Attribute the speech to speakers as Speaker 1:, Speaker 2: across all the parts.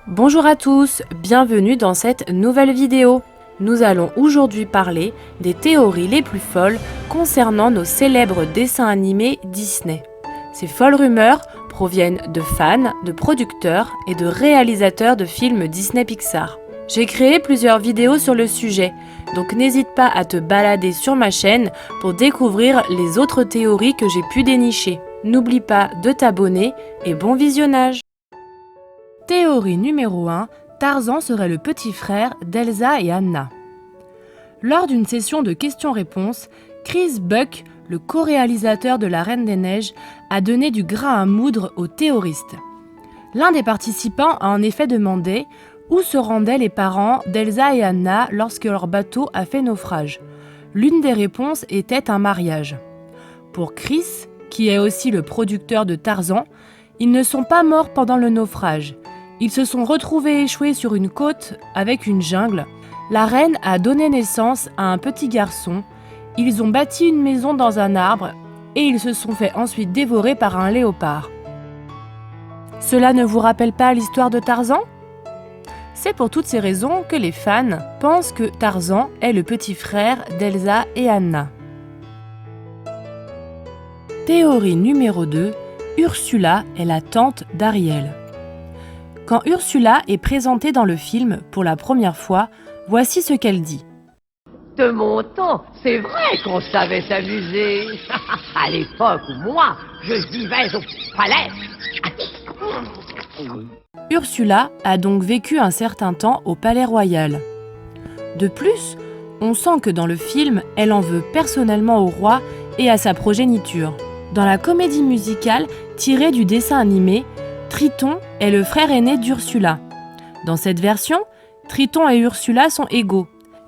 Speaker 1: Bonjour à tous, bienvenue dans cette nouvelle vidéo. Nous allons aujourd'hui parler des théories les plus folles concernant nos célèbres dessins animés Disney. Ces folles rumeurs proviennent de fans, de producteurs et de réalisateurs de films Disney Pixar. J'ai créé plusieurs vidéos sur le sujet, donc n'hésite pas à te balader sur ma chaîne pour découvrir les autres théories que j'ai pu dénicher. N'oublie pas de t'abonner et bon visionnage. Théorie numéro 1, Tarzan serait le petit frère d'Elsa et Anna. Lors d'une session de questions-réponses, Chris Buck, le co-réalisateur de La Reine des Neiges, a donné du grain à moudre aux théoristes. L'un des participants a en effet demandé où se rendaient les parents d'Elsa et Anna lorsque leur bateau a fait naufrage. L'une des réponses était un mariage. Pour Chris, qui est aussi le producteur de Tarzan, ils ne sont pas morts pendant le naufrage. Ils se sont retrouvés échoués sur une côte avec une jungle. La reine a donné naissance à un petit garçon. Ils ont bâti une maison dans un arbre et ils se sont fait ensuite dévorer par un léopard. Cela ne vous rappelle pas l'histoire de Tarzan ? C'est pour toutes ces raisons que les fans pensent que Tarzan est le petit frère d'Elsa et Anna. Théorie numéro 2, Ursula est la tante d'Ariel. Quand Ursula est présentée dans le film pour la première fois, voici ce qu'elle dit.
Speaker 2: De mon temps, c'est vrai qu'on savait s'amuser. À l'époque où moi, je vivais au palais.
Speaker 1: Ursula a donc vécu un certain temps au Palais Royal. De plus, on sent que dans le film, elle en veut personnellement au roi et à sa progéniture. Dans la comédie musicale tirée du dessin animé, Triton est le frère aîné d'Ursula. Dans cette version, Triton et Ursula sont égaux.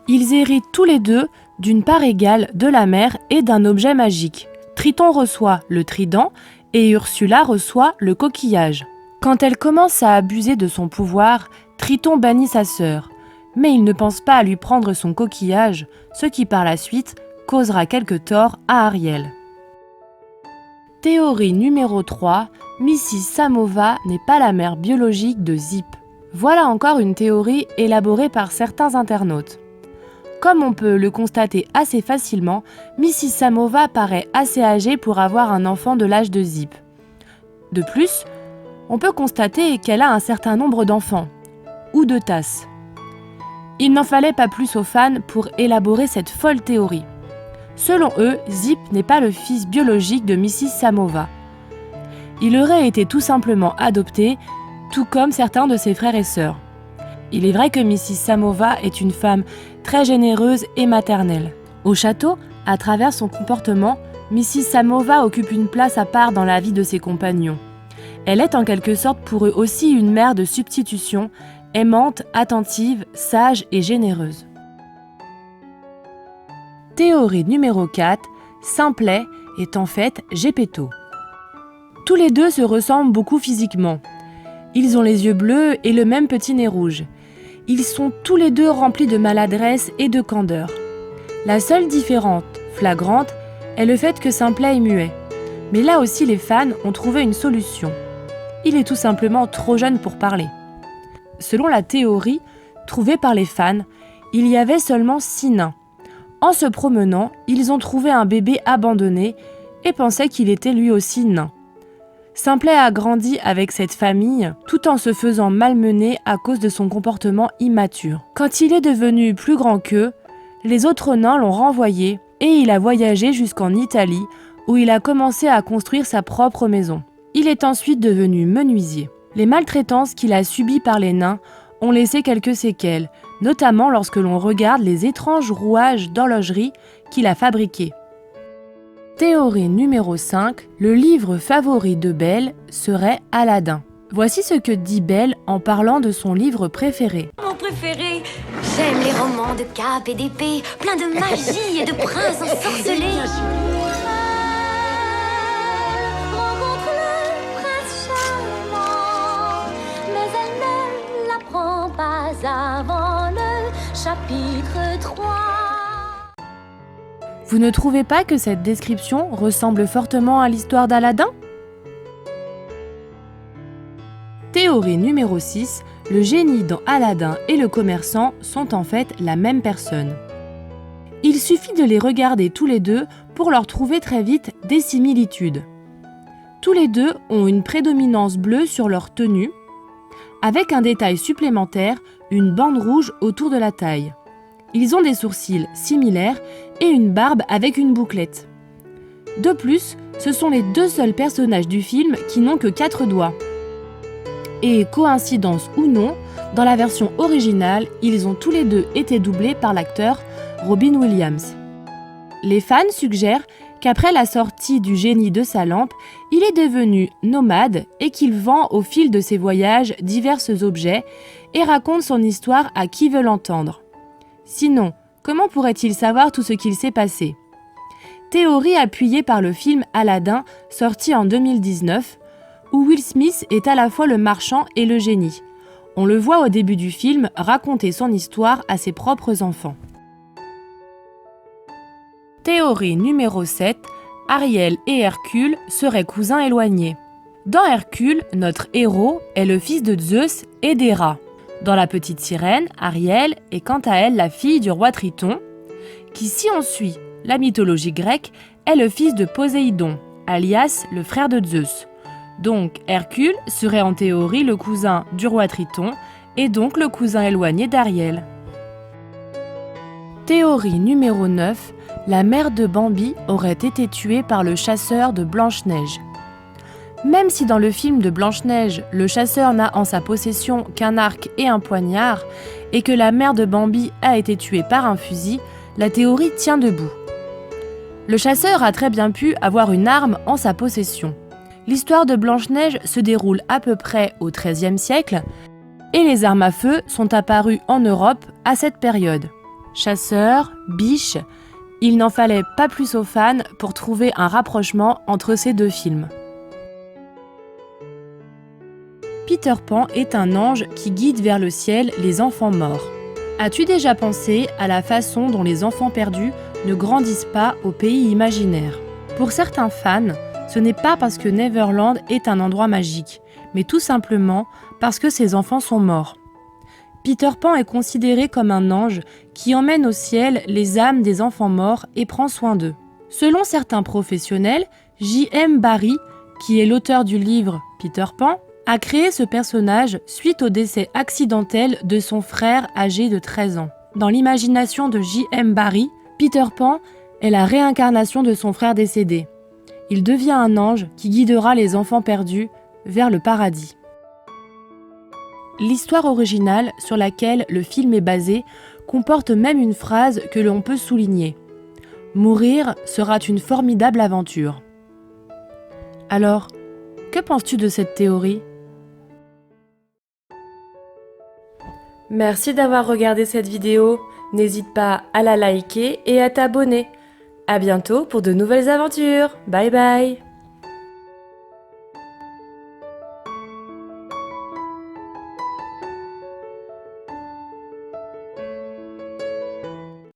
Speaker 1: Ils héritent tous les deux d'une part égale de la mer et d'un objet magique. Triton reçoit le trident et Ursula reçoit le coquillage. Quand elle commence à abuser de son pouvoir, Triton bannit sa sœur. Mais il ne pense pas à lui prendre son coquillage, ce qui par la suite causera quelques torts à Ariel. Théorie numéro 3, Mrs. Samova n'est pas la mère biologique de Zip. Voilà encore une théorie élaborée par certains internautes. Comme on peut le constater assez facilement, Mrs. Samova paraît assez âgée pour avoir un enfant de l'âge de Zip. De plus, on peut constater qu'elle a un certain nombre d'enfants, ou de tasses. Il n'en fallait pas plus aux fans pour élaborer cette folle théorie. Selon eux, Zip n'est pas le fils biologique de Mrs. Samova. Il aurait été tout simplement adopté, tout comme certains de ses frères et sœurs. Il est vrai que Mrs. Samova est une femme très généreuse et maternelle. Au château, à travers son comportement, Mrs. Samova occupe une place à part dans la vie de ses compagnons. Elle est en quelque sorte pour eux aussi une mère de substitution, aimante, attentive, sage et généreuse. Théorie numéro 4, Simplet est en fait Geppetto. Tous les deux se ressemblent beaucoup physiquement. Ils ont les yeux bleus et le même petit nez rouge. Ils sont tous les deux remplis de maladresse et de candeur. La seule différence flagrante est le fait que Simplet est muet. Mais là aussi les fans ont trouvé une solution. Il est tout simplement trop jeune pour parler. Selon la théorie trouvée par les fans, il y avait seulement 6 nains. En se promenant, ils ont trouvé un bébé abandonné et pensaient qu'il était lui aussi nain. Simplet a grandi avec cette famille tout en se faisant malmener à cause de son comportement immature. Quand il est devenu plus grand qu'eux, les autres nains l'ont renvoyé et il a voyagé jusqu'en Italie où il a commencé à construire sa propre maison. Il est ensuite devenu menuisier. Les maltraitances qu'il a subies par les nains ont laissé quelques séquelles, notamment lorsque l'on regarde les étranges rouages d'horlogerie qu'il a fabriqués. Théorie numéro 5, le livre favori de Belle serait Aladdin. Voici ce que dit Belle en parlant de son livre préféré.
Speaker 3: Mon préféré, j'aime les romans de capes et d'épées, plein de magie et de princes ensorcelés.
Speaker 4: Rencontre le prince charmant, mais elle ne l'apprend pas avant le chapitre 3.
Speaker 1: Vous ne trouvez pas que cette description ressemble fortement à l'histoire d'Aladin ? Théorie numéro 6, Le génie dans Aladdin et le commerçant sont en fait la même personne. Il suffit de les regarder tous les deux pour leur trouver très vite des similitudes. Tous les deux ont une prédominance bleue sur leur tenue, avec un détail supplémentaire, une bande rouge autour de la taille. Ils ont des sourcils similaires et une barbe avec une bouclette. De plus, ce sont les deux seuls personnages du film qui n'ont que 4 doigts. Et coïncidence ou non, dans la version originale, ils ont tous les deux été doublés par l'acteur Robin Williams. Les fans suggèrent qu'après la sortie du génie de sa lampe, il est devenu nomade et qu'il vend au fil de ses voyages divers objets et raconte son histoire à qui veut l'entendre. Sinon, comment pourrait-il savoir tout ce qu'il s'est passé ? Théorie appuyée par le film Aladdin, sorti en 2019, où Will Smith est à la fois le marchand et le génie. On le voit au début du film raconter son histoire à ses propres enfants. Théorie numéro 7, Ariel et Hercule seraient cousins éloignés. Dans Hercule, notre héros est le fils de Zeus et d'Héra. Dans La Petite Sirène, Ariel est quant à elle la fille du roi Triton, qui, si on suit la mythologie grecque, est le fils de Poséidon, alias le frère de Zeus. Donc Hercule serait en théorie le cousin du roi Triton et donc le cousin éloigné d'Ariel. Théorie numéro 9, la mère de Bambi aurait été tuée par le chasseur de Blanche-Neige. Même si dans le film de Blanche-Neige, le chasseur n'a en sa possession qu'un arc et un poignard, et que la mère de Bambi a été tuée par un fusil, la théorie tient debout. Le chasseur a très bien pu avoir une arme en sa possession. L'histoire de Blanche-Neige se déroule à peu près au XIIIe siècle, et les armes à feu sont apparues en Europe à cette période. Chasseurs, biches, il n'en fallait pas plus aux fans pour trouver un rapprochement entre ces deux films. Peter Pan est un ange qui guide vers le ciel les enfants morts. As-tu déjà pensé à la façon dont les enfants perdus ne grandissent pas au pays imaginaire ? Pour certains fans, ce n'est pas parce que Neverland est un endroit magique, mais tout simplement parce que ces enfants sont morts. Peter Pan est considéré comme un ange qui emmène au ciel les âmes des enfants morts et prend soin d'eux. Selon certains professionnels, J.M. Barrie, qui est l'auteur du livre Peter Pan, a créé ce personnage suite au décès accidentel de son frère âgé de 13 ans. Dans l'imagination de J.M. Barrie, Peter Pan est la réincarnation de son frère décédé. Il devient un ange qui guidera les enfants perdus vers le paradis. L'histoire originale sur laquelle le film est basé comporte même une phrase que l'on peut souligner. « Mourir sera une formidable aventure ». Alors, que penses-tu de cette théorie ? Merci d'avoir regardé cette vidéo. N'hésite pas à la liker et à t'abonner. À bientôt pour de nouvelles aventures. Bye bye.